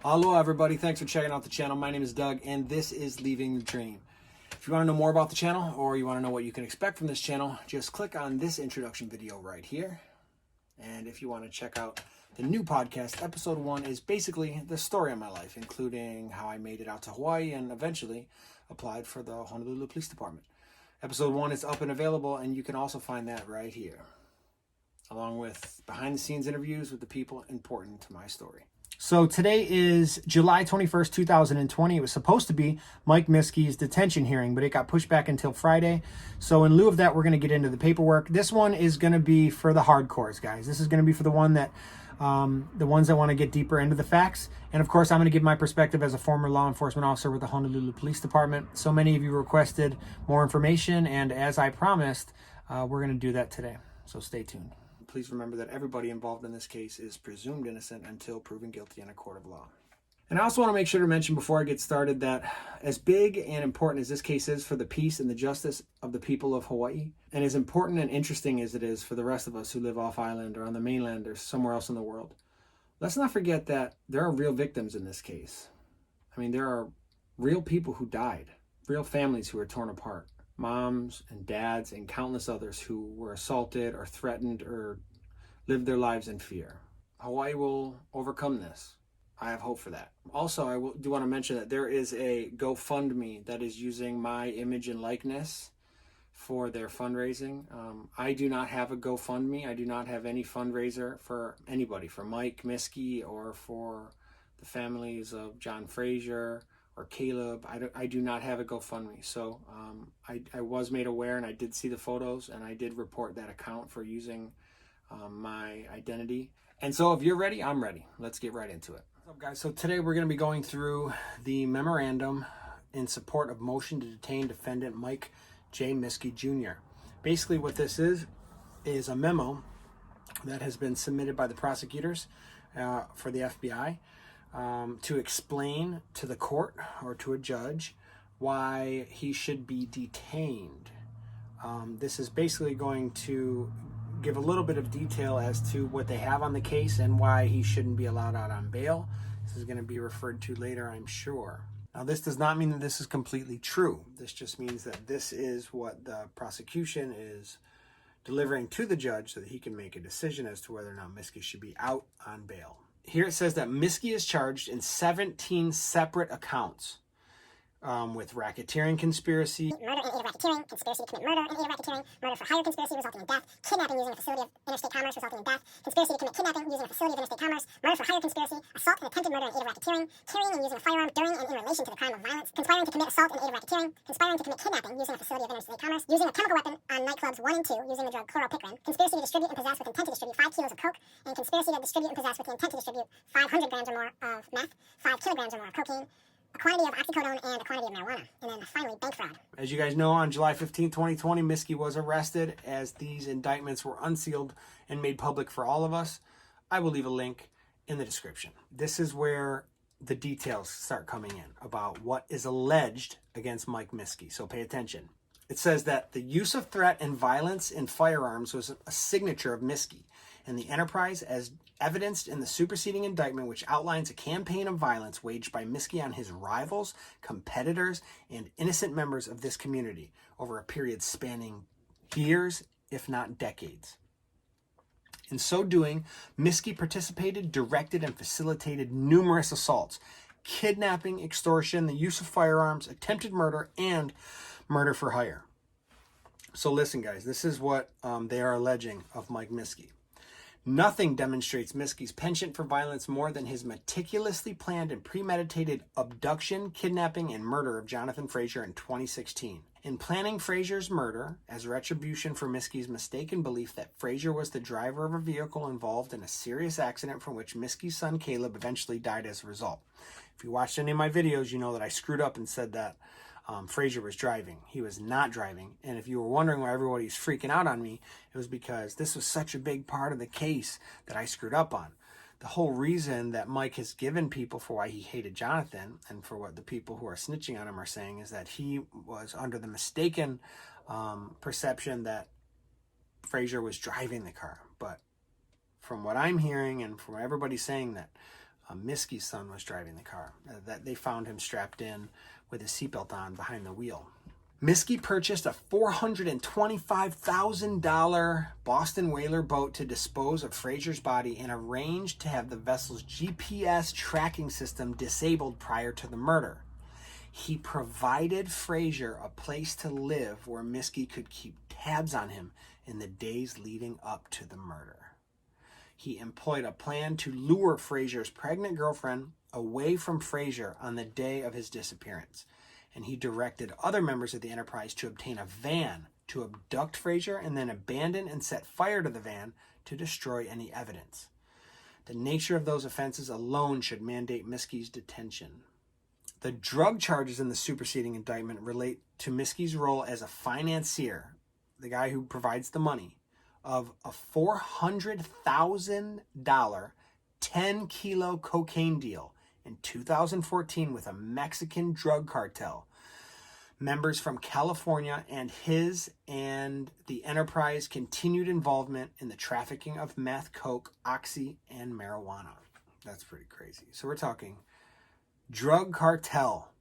Hello everybody, thanks for checking out the channel. My name is Doug and this is Leaving the Dream. If you want to know more about the channel or you want to know what you can expect from this channel, just click on this introduction video right here. And if you want to check out the new podcast, episode 1 is basically the story of my life, including how I made it out to Hawaii and eventually applied for the Honolulu Police Department. Episode 1 is up and available, and you can also find that right here, along with behind the scenes interviews with the people important to my story. So today is July 21st, 2020. It was supposed to be Mike Miske's detention hearing, but it got pushed back until Friday. So in lieu of that, we're going to get into the paperwork. This one is going to be for the hardcores, guys. This is going to be for the ones that want to get deeper into the facts. And of course, I'm going to give my perspective as a former law enforcement officer with the Honolulu Police Department. So many of you requested more information, and as I promised, we're going to do that today. So stay tuned. Please remember that everybody involved in this case is presumed innocent until proven guilty in a court of law. And I also want to make sure to mention before I get started that as big and important as this case is for the peace and the justice of the people of Hawaii, and as important and interesting as it is for the rest of us who live off island or on the mainland or somewhere else in the world, let's not forget that there are real victims in this case. I mean, there are real people who died, real families who were torn apart. Moms and dads and countless others who were assaulted or threatened or lived their lives in fear. Hawaii will overcome this. I have hope for that. Also, I do want to mention that there is a GoFundMe that is using my image and likeness for their fundraising. I do not have a GoFundMe. I do not have any fundraiser for anybody, for Mike Miske or for the families of John Fraser or Caleb. I do not have a GoFundMe. So I was made aware, and I did see the photos, and I did report that account for using my identity. And so if you're ready, I'm ready. Let's get right into it. What's up, guys? So today we're going to be going through the memorandum in support of motion to detain defendant Mike J. Miske Jr. Basically what this is a memo that has been submitted by the prosecutors for the FBI to explain to the court or to a judge why he should be detained. This is basically going to give a little bit of detail as to what they have on the case and why he shouldn't be allowed out on bail. This is going to be referred to later, I'm sure. Now, this does not mean that this is completely true. This just means that this is what the prosecution is delivering to the judge so that he can make a decision as to whether or not Miske should be out on bail. Here it says that Miske is charged in 17 separate accounts with racketeering conspiracy, murder and aid of racketeering, conspiracy to commit murder and aid of racketeering, murder for hire conspiracy resulting in death, kidnapping using a facility of interstate commerce resulting in death, conspiracy to commit kidnapping using a facility of interstate commerce, murder for hire conspiracy, assault and attempted murder and aid of racketeering, carrying and using a firearm during and in relation to the crime of violence, conspiring to commit assault and aid of racketeering, conspiring to commit kidnapping using a facility of interstate commerce, using a chemical weapon on Nightclubs 1 and 2 using the drug Chloropicrin, conspiracy to distribute and possess with intent to distribute 5 kilos of coke, and conspiracy to distribute and possess with the intent to distribute 500 grams or more of meth, 5 kilograms or more of cocaine, a quantity of oxycodone, and a quantity of marijuana. And then finally, bank fraud. As you guys know, on July 15, 2020, Miske was arrested. As these indictments were unsealed and made public for all of us, I will leave a link in the description. This is where the details start coming in about what is alleged against Mike Miske. So pay attention. It says that the use of threat and violence in firearms was a signature of Miske and the enterprise as evidenced in the superseding indictment, which outlines a campaign of violence waged by Miske on his rivals, competitors, and innocent members of this community over a period spanning years, if not decades. In so doing, Miske participated, directed, and facilitated numerous assaults, kidnapping, extortion, the use of firearms, attempted murder, and murder for hire. So listen, guys, this is what they are alleging of Mike Miske. Nothing demonstrates Miske's penchant for violence more than his meticulously planned and premeditated abduction, kidnapping, and murder of Johnathan Fraser in 2016. In planning Fraser's murder, as retribution for Miske's mistaken belief that Fraser was the driver of a vehicle involved in a serious accident from which Miske's son Caleb eventually died as a result. If you watched any of my videos, you know that I screwed up and said that Fraser was driving. He was not driving. And if you were wondering why everybody's freaking out on me, it was because this was such a big part of the case that I screwed up on. The whole reason that Mike has given people for why he hated Johnathan, and for what the people who are snitching on him are saying, is that he was under the mistaken perception that Fraser was driving the car. But from what I'm hearing and from everybody saying, that Miske's son was driving the car. That they found him strapped in with his seatbelt on behind the wheel. Miske purchased a $425,000 Boston whaler boat to dispose of Fraser's body and arranged to have the vessel's GPS tracking system disabled prior to the murder. He provided Fraser a place to live where Miske could keep tabs on him in the days leading up to the murder. He employed a plan to lure Fraser's pregnant girlfriend away from Fraser on the day of his disappearance, and he directed other members of the enterprise to obtain a van to abduct Fraser and then abandon and set fire to the van to destroy any evidence. The nature of those offenses alone should mandate Miske's detention. The drug charges in the superseding indictment relate to Miske's role as a financier, the guy who provides the money, of a $400,000 10-kilo cocaine deal in 2014 with a Mexican drug cartel. Members from California and his and the enterprise continued involvement in the trafficking of meth, coke, oxy, and marijuana. That's pretty crazy. So we're talking drug cartel,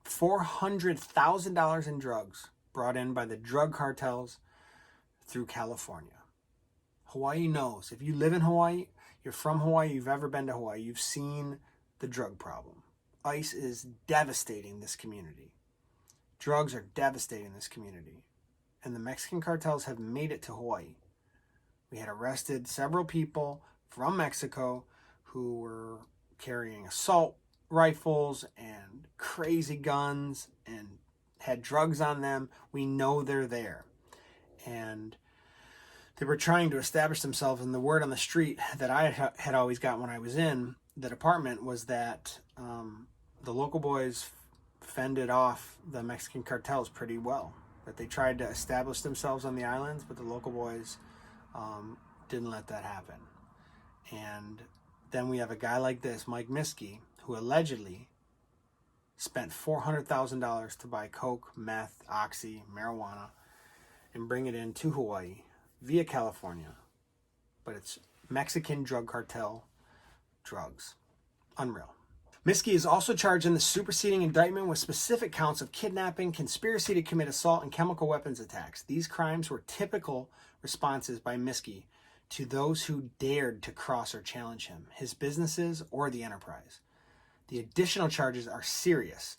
$400,000 in drugs brought in by the drug cartels through California. Hawaii knows. If you live in Hawaii, you're from Hawaii, you've ever been to Hawaii, you've seen the drug problem. ICE is devastating this community. Drugs are devastating this community. And the Mexican cartels have made it to Hawaii. We had arrested several people from Mexico who were carrying assault rifles and crazy guns and had drugs on them. We know they're there. And they were trying to establish themselves, and the word on the street that I had always got when I was in the department was that the local boys fended off the Mexican cartels pretty well. That they tried to establish themselves on the islands, but the local boys didn't let that happen. And then we have a guy like this, Mike Miske, who allegedly spent $400,000 to buy coke, meth, oxy, marijuana, and bring it into Hawaii via California. But it's Mexican drug cartel drugs. Unreal. Miske is also charged in the superseding indictment with specific counts of kidnapping, conspiracy to commit assault, and chemical weapons attacks. These crimes were typical responses by Miske to those who dared to cross or challenge him, his businesses, or the enterprise. The additional charges are serious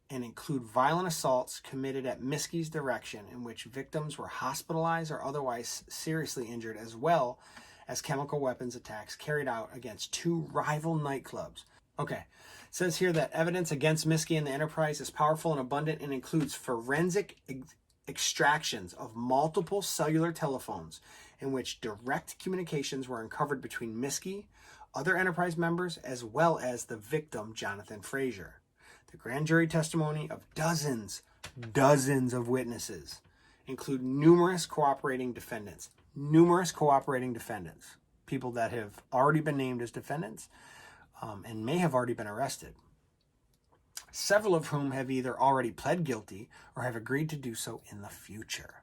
and include violent assaults committed at Miske's direction in which victims were hospitalized or otherwise seriously injured, as well as chemical weapons attacks carried out against 2 rival nightclubs. Okay, it says here that evidence against Miske and the enterprise is powerful and abundant and includes forensic extractions of multiple cellular telephones in which direct communications were uncovered between Miske, other enterprise members, as well as the victim, Johnathan Fraser. The grand jury testimony of dozens of witnesses include numerous cooperating defendants, people that have already been named as defendants and may have already been arrested, several of whom have either already pled guilty or have agreed to do so in the future.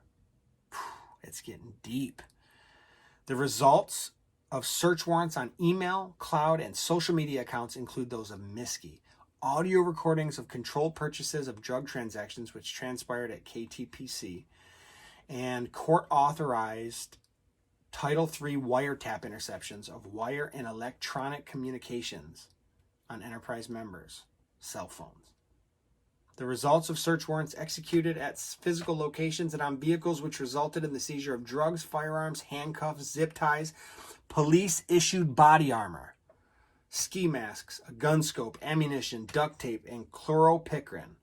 It's getting deep. The results of search warrants on email, cloud, and social media accounts include those of Miske. Audio recordings of controlled purchases of drug transactions which transpired at KTPC, and court-authorized Title III wiretap interceptions of wire and electronic communications on enterprise members' cell phones. The results of search warrants executed at physical locations and on vehicles which resulted in the seizure of drugs, firearms, handcuffs, zip ties, police-issued body armor, ski masks, a gun scope, ammunition, duct tape, and chloropicrin,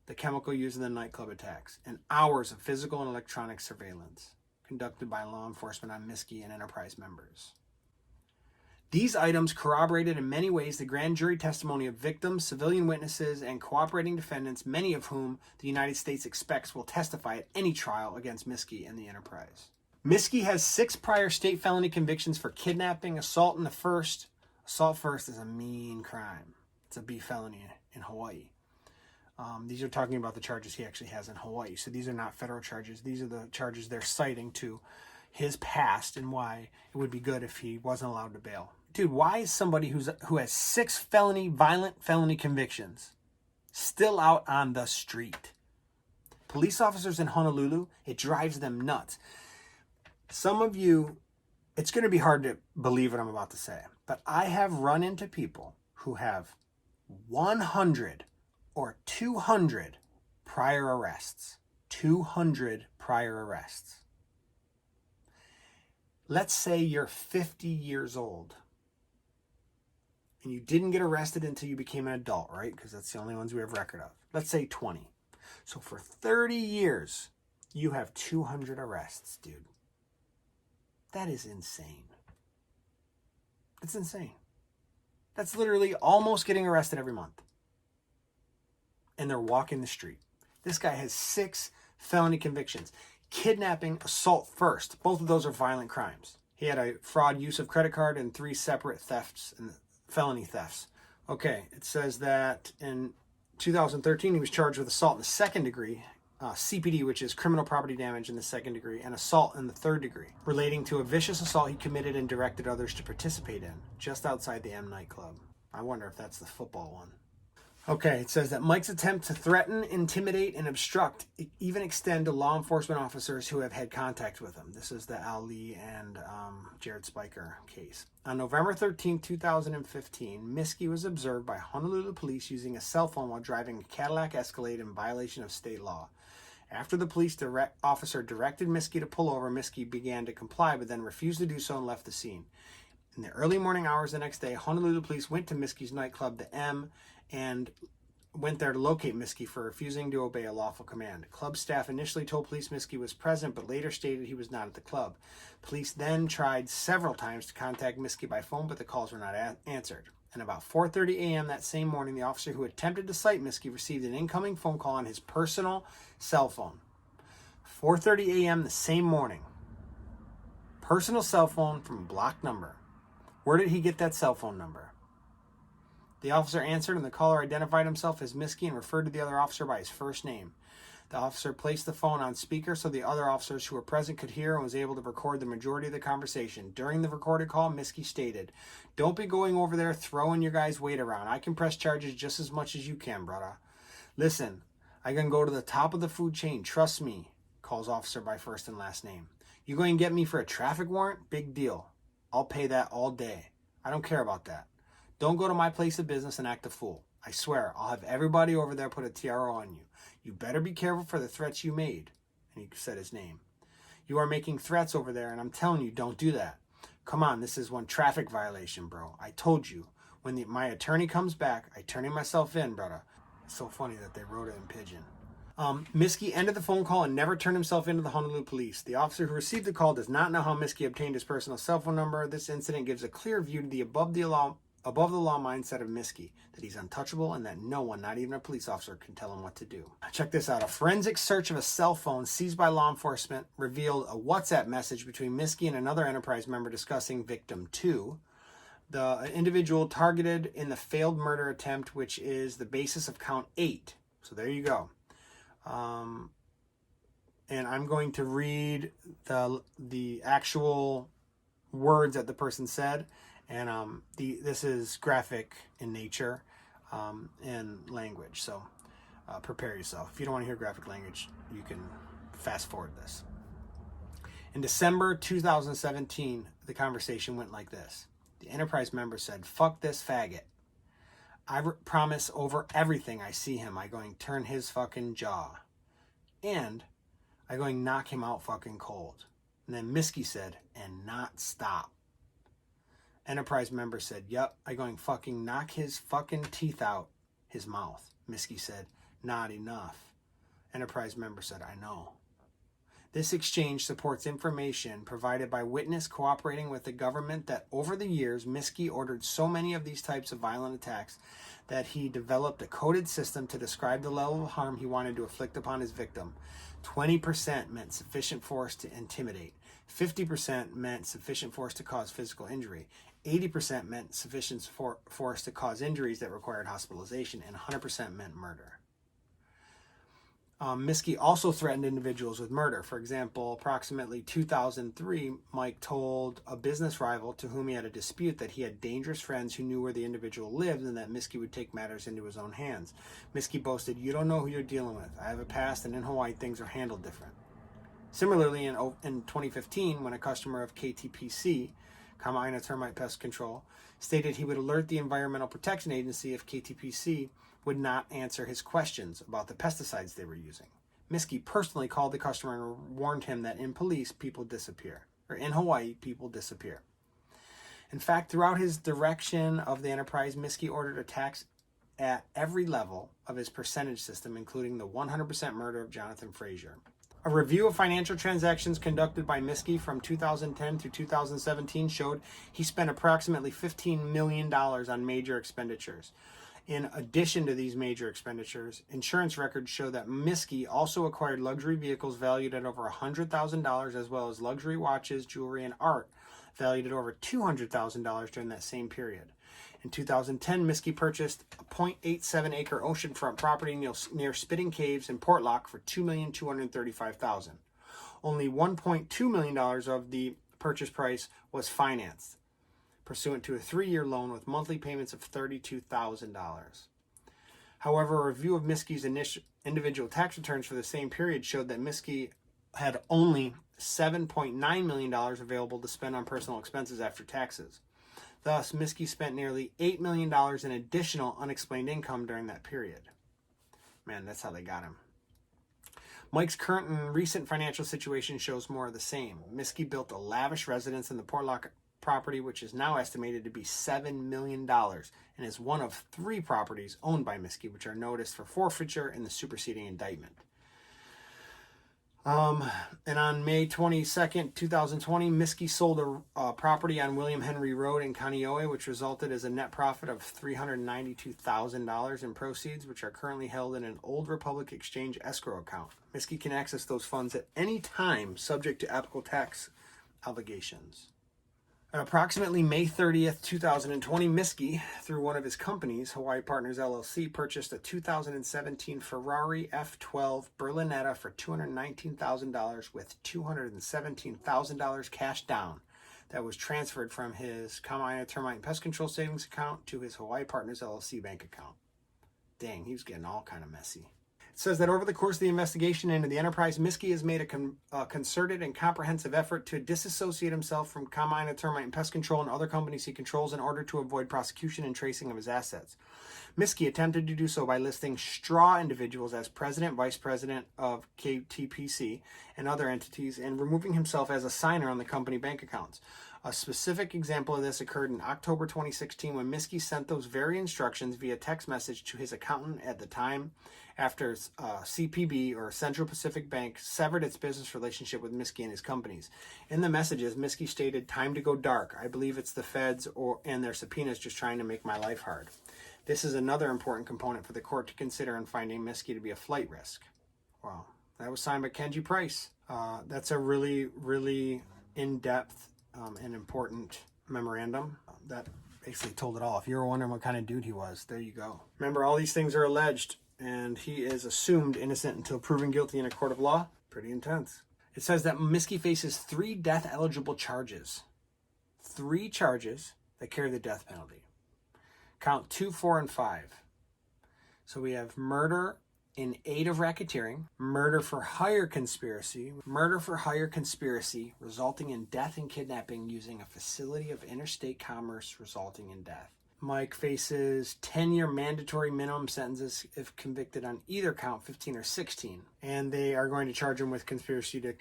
the chemical used in the nightclub attacks, and hours of physical and electronic surveillance conducted by law enforcement on Miske and enterprise members. These items corroborated in many ways the grand jury testimony of victims, civilian witnesses, and cooperating defendants, many of whom the United States expects will testify at any trial against Miske and the enterprise. Miske has 6 prior state felony convictions for kidnapping, assault in the first. Assault first is a mean crime. It's a B felony in Hawaii. These are talking about the charges he actually has in Hawaii. So these are not federal charges. These are the charges they're citing to his past and why it would be good if he wasn't allowed to bail. dude, why is somebody who has 6 violent felony convictions still out on the street? Police officers in Honolulu, it drives them nuts. Some of you, it's going to be hard to believe what I'm about to say, but I have run into people who have 100 or 200 prior arrests. 200 prior arrests. Let's say you're 50 years old and you didn't get arrested until you became an adult, right? Because that's the only ones we have record of. Let's say 20. So for 30 years, you have 200 arrests, dude. That is insane. That's insane. That's literally almost getting arrested every month. And they're walking the street. This guy has 6 felony convictions. Kidnapping, assault first. Both of those are violent crimes. He had a fraud, use of credit card, and 3 separate thefts and felony thefts. Okay, it says that in 2013 he was charged with assault in the 2nd degree, CPD, which is criminal property damage in the 2nd degree, and assault in the 3rd degree, relating to a vicious assault he committed and directed others to participate in, just outside the M nightclub. I wonder if that's the football one. Okay, it says that Mike's attempt to threaten, intimidate, and obstruct even extend to law enforcement officers who have had contact with him. This is the Ali and Jared Spiker case. On November 13, 2015, Miske was observed by Honolulu police using a cell phone while driving a Cadillac Escalade in violation of state law. After the police officer directed Miske to pull over, Miske began to comply, but then refused to do so and left the scene. In the early morning hours the next day, Honolulu police went to Miske's nightclub, the M, and went there to locate Miske for refusing to obey a lawful command. Club staff initially told police Miske was present, but later stated he was not at the club. Police then tried several times to contact Miske by phone, but the calls were not answered. And about 4:30 a.m. that same morning, the officer who attempted to cite Miske received an incoming phone call on his personal cell phone. 4:30 a.m. the same morning. Personal cell phone from a blocked number. Where did he get that cell phone number? The officer answered, and the caller identified himself as Miske and referred to the other officer by his first name. The officer placed the phone on speaker so the other officers who were present could hear and was able to record the majority of the conversation. During the recorded call, Miske stated, "Don't be going over there throwing your guys' weight around. I can press charges just as much as you can, brother. Listen, I can go to the top of the food chain. Trust me," calls officer by first and last name. "You going to get me for a traffic warrant? Big deal. I'll pay that all day. I don't care about that. Don't go to my place of business and act a fool. I swear, I'll have everybody over there put a TRO on you. You better be careful for the threats you made." And he said his name. "You are making threats over there, and I'm telling you, don't do that. Come on, this is one traffic violation, bro. I told you. When my attorney comes back, I turn myself in, brother." It's so funny that they wrote it in pidgin. Miske ended the phone call and never turned himself into the Honolulu police. The officer who received the call does not know how Miske obtained his personal cell phone number. This incident gives a clear view to the above the law mindset of Miske, that he's untouchable and that no one, not even a police officer, can tell him what to do. Check this out. A forensic search of a cell phone seized by law enforcement revealed a WhatsApp message between Miske and another Enterprise member discussing victim 2, the individual targeted in the failed murder attempt, which is the basis of count 8. So there you go. And I'm going to read the actual words that the person said. And this is graphic in nature and language, so prepare yourself. If you don't want to hear graphic language, you can fast forward this. In December 2017, the conversation went like this. The Enterprise member said, "Fuck this faggot. I promise over everything I see him, I going to turn his fucking jaw. And I going to knock him out fucking cold." And then Miske said, "And not stop." Enterprise member said, "Yup, I going to fucking knock his fucking teeth out his mouth." Miske said, "Not enough." Enterprise member said, "I know." This exchange supports information provided by witness cooperating with the government that over the years, Miske ordered so many of these types of violent attacks that he developed a coded system to describe the level of harm he wanted to afflict upon his victim. 20% meant sufficient force to intimidate. 50% meant sufficient force to cause physical injury. 80% meant sufficient force to cause injuries that required hospitalization, and 100% meant murder. Miske also threatened individuals with murder. For example, approximately 2003, Mike told a business rival to whom he had a dispute that he had dangerous friends who knew where the individual lived and that Miske would take matters into his own hands. Miske boasted, "You don't know who you're dealing with. I have a past, and in Hawaii, things are handled different." Similarly, in 2015, when a customer of KTPC, Kama'aina Termite Pest Control, stated he would alert the Environmental Protection Agency if KTPC would not answer his questions about the pesticides they were using. Miske personally called the customer and warned him that in Hawaii, people disappear. In fact, throughout his direction of the enterprise, Miske ordered attacks at every level of his percentage system, including the 100% murder of Johnathan Fraser. A review of financial transactions conducted by Miske from 2010 through 2017 showed he spent approximately $15 million on major expenditures. In addition to these major expenditures, insurance records show that Miske also acquired luxury vehicles valued at over $100,000, as well as luxury watches, jewelry, and art valued at over $200,000 during that same period. In 2010, Miske purchased a 0.87-acre oceanfront property near Spitting Caves in Portlock for $2,235,000. Only $1.2 million of the purchase price was financed, pursuant to a 3-year loan with monthly payments of $32,000. However, a review of Miske's individual tax returns for the same period showed that Miske had only $7.9 million available to spend on personal expenses after taxes. Thus, Miske spent nearly $8 million in additional unexplained income during that period. Man, that's how they got him. Mike's current and recent financial situation shows more of the same. Miske built a lavish residence in the Portlock property, which is now estimated to be $7 million, and is one of 3 properties owned by Miske, which are noticed for forfeiture in the superseding indictment. And on May 22nd, 2020, Miske sold a property on William Henry Road in Kaneohe, which resulted as a net profit of $392,000 in proceeds, which are currently held in an Old Republic Exchange escrow account. Miske can access those funds at any time, subject to applicable tax obligations. On approximately May 30th, 2020, Miske, through one of his companies, Hawaii Partners LLC, purchased a 2017 Ferrari F12 Berlinetta for $219,000 with $217,000 cash down that was transferred from his Kama'aina Termite and Pest Control savings account to his Hawaii Partners LLC bank account. Dang, he was getting all kind of messy. It says that over the course of the investigation into the enterprise, Miske has made a concerted and comprehensive effort to disassociate himself from Kama'aina Termite and Pest Control and other companies he controls in order to avoid prosecution and tracing of his assets. Miske attempted to do so by listing straw individuals as president, vice president of KTPC and other entities, and removing himself as a signer on the company bank accounts. A specific example of this occurred in October 2016 when Miske sent those very instructions via text message to his accountant at the time, after CPB, or Central Pacific Bank, severed its business relationship with Miske and his companies. In the messages, Miske stated, "Time to go dark. I believe it's the feds and their subpoenas just trying to make my life hard." This is another important component for the court to consider in finding Miske to be a flight risk. Wow. That was signed by Kenji Price. That's a really, really in-depth and important memorandum that basically told it all. If you were wondering what kind of dude he was, there you go. Remember, all these things are alleged, and he is assumed innocent until proven guilty in a court of law. Pretty intense. It says that Miske faces 3 death-eligible charges. 3 charges that carry the death penalty. Count 2, 4, and 5. So we have murder in aid of racketeering, murder for hire conspiracy resulting in death and kidnapping using a facility of interstate commerce resulting in death. Mike faces 10-year mandatory minimum sentences if convicted on either count 15 or 16, and they are going to charge him with conspiracy to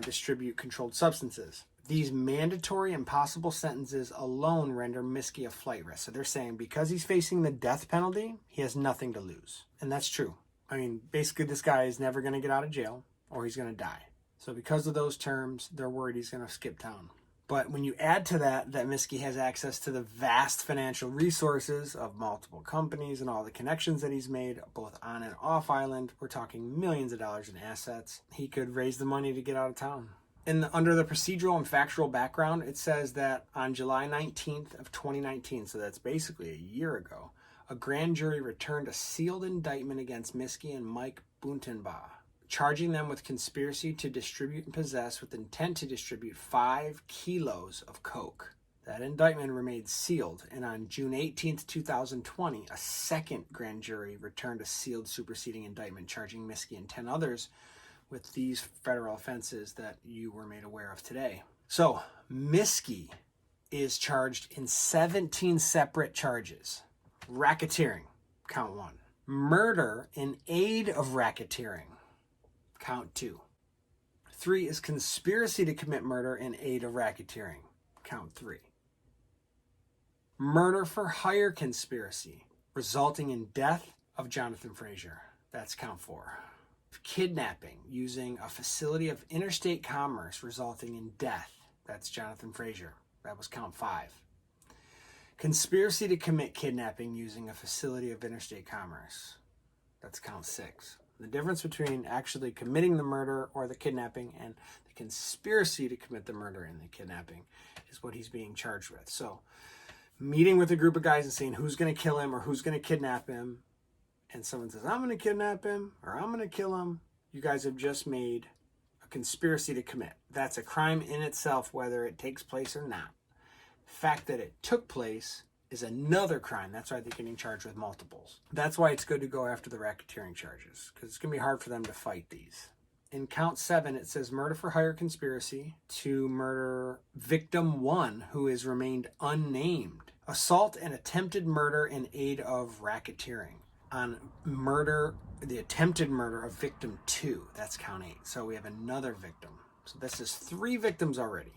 distribute controlled substances. These mandatory and possible sentences alone render Miske a flight risk. So they're saying because he's facing the death penalty, he has nothing to lose. And that's true. I mean, basically this guy is never going to get out of jail or he's going to die. So because of those terms, they're worried he's going to skip town. But when you add to that Miske has access to the vast financial resources of multiple companies and all the connections that he's made, both on and off island, we're talking millions of dollars in assets. He could raise the money to get out of town. Under the procedural and factual background, it says that on July 19th of 2019, so that's basically a year ago, a grand jury returned a sealed indictment against Miske and Mike Buntenba, charging them with conspiracy to distribute and possess with intent to distribute 5 kilos of coke. That indictment remained sealed, and on June 18, 2020, a second grand jury returned a sealed superseding indictment charging Miske and 10 others with these federal offenses that you were made aware of today. So, Miske is charged in 17 separate charges. Racketeering, count 1. Murder in aid of racketeering, count 2. 3 is conspiracy to commit murder in aid of racketeering, count 3. Murder for hire conspiracy, resulting in death of Johnathan Fraser, that's count 4. Kidnapping using a facility of interstate commerce, resulting in death, that's Johnathan Fraser, that was count 5. Conspiracy to commit kidnapping using a facility of interstate commerce, that's count 6. The difference between actually committing the murder or the kidnapping and the conspiracy to commit the murder and the kidnapping is what he's being charged with. So, meeting with a group of guys and saying who's going to kill him or who's going to kidnap him, and someone says, I'm going to kidnap him or I'm going to kill him, you guys have just made a conspiracy to commit. That's a crime in itself, whether it takes place or not. The fact that it took place is another crime. That's why they're getting charged with multiples. That's why it's good to go after the racketeering charges, because it's going to be hard for them to fight these. In count 7, it says murder for hire conspiracy to murder victim 1, who has remained unnamed. Assault and attempted murder in aid of racketeering. On murder, the attempted murder of victim 2, that's count 8. So we have another victim. So this is 3 victims already.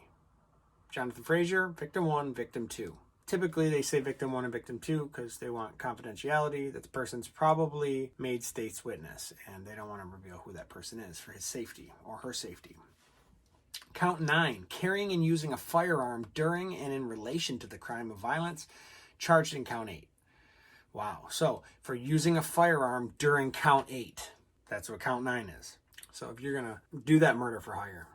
Johnathan Fraser, victim 1, victim 2. Typically, they say victim 1 and victim 2 because they want confidentiality, that the person's probably made state's witness, and they don't want to reveal who that person is for his safety or her safety. Count 9, carrying and using a firearm during and in relation to the crime of violence, charged in count 8. Wow. So, for using a firearm during count 8, that's what count 9 is. So, if you're going to do that murder for hire,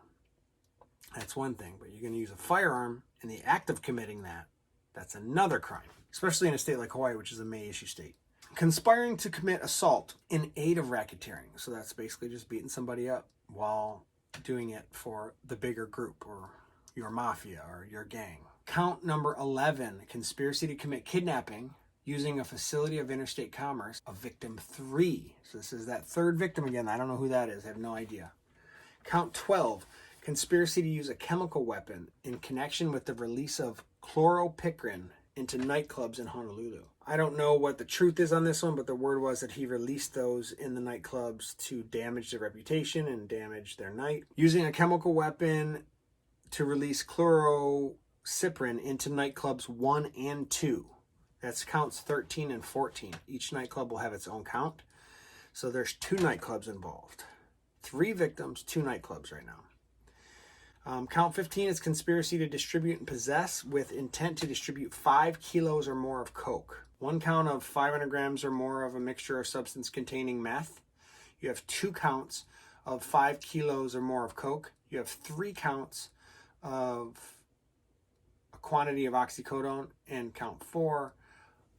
that's one thing, but you're going to use a firearm in the act of committing that, that's another crime, especially in a state like Hawaii, which is a May issue state. Conspiring to commit assault in aid of racketeering. So that's basically just beating somebody up while doing it for the bigger group or your mafia or your gang. Count number 11, conspiracy to commit kidnapping using a facility of interstate commerce of victim 3. So this is that third victim again. I don't know who that is. I have no idea. Count 12, conspiracy to use a chemical weapon in connection with the release of Chloropicrin into nightclubs in Honolulu. I don't know what the truth is on this one, but the word was that he released those in the nightclubs to damage their reputation and damage their night. Using a chemical weapon to release Chloropicrin into nightclubs 1 and 2. That's counts 13 and 14. Each nightclub will have its own count. So there's 2 nightclubs involved. 3 victims, 2 nightclubs right now. Count 15 is conspiracy to distribute and possess with intent to distribute 5 kilos or more of coke. 1 count of 500 grams or more of a mixture or substance containing meth. You have 2 counts of 5 kilos or more of coke. You have 3 counts of a quantity of oxycodone. And count 4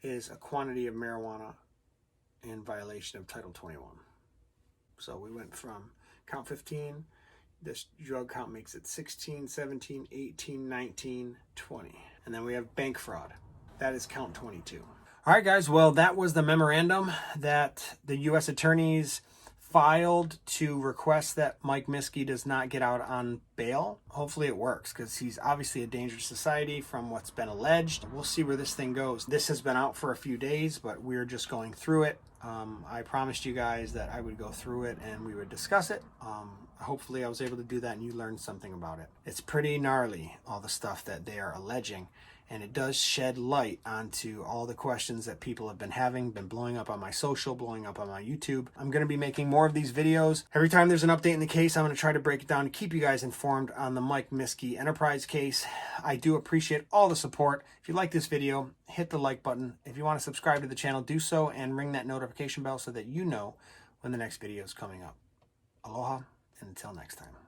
is a quantity of marijuana in violation of Title 21. So we went from count 15. This drug count makes it 16, 17, 18, 19, 20. And then we have bank fraud. That is count 22. All right, guys. Well, that was the memorandum that the U.S. attorneys filed to request that Mike Miske does not get out on bail. Hopefully it works because he's obviously a danger to society from what's been alleged. We'll see where this thing goes. This has been out for a few days, but we're just going through it. I promised you guys that I would go through it and we would discuss it. Hopefully I was able to do that and you learned something about it. It's pretty gnarly, all the stuff that they are alleging. And it does shed light onto all the questions that people have been having, been blowing up on my social, blowing up on my YouTube. I'm going to be making more of these videos. Every time there's an update in the case, I'm going to try to break it down to keep you guys informed on the Mike Miske Enterprise case. I do appreciate all the support. If you like this video, hit the like button. If you want to subscribe to the channel, do so and ring that notification bell so that you know when the next video is coming up. Aloha, and until next time.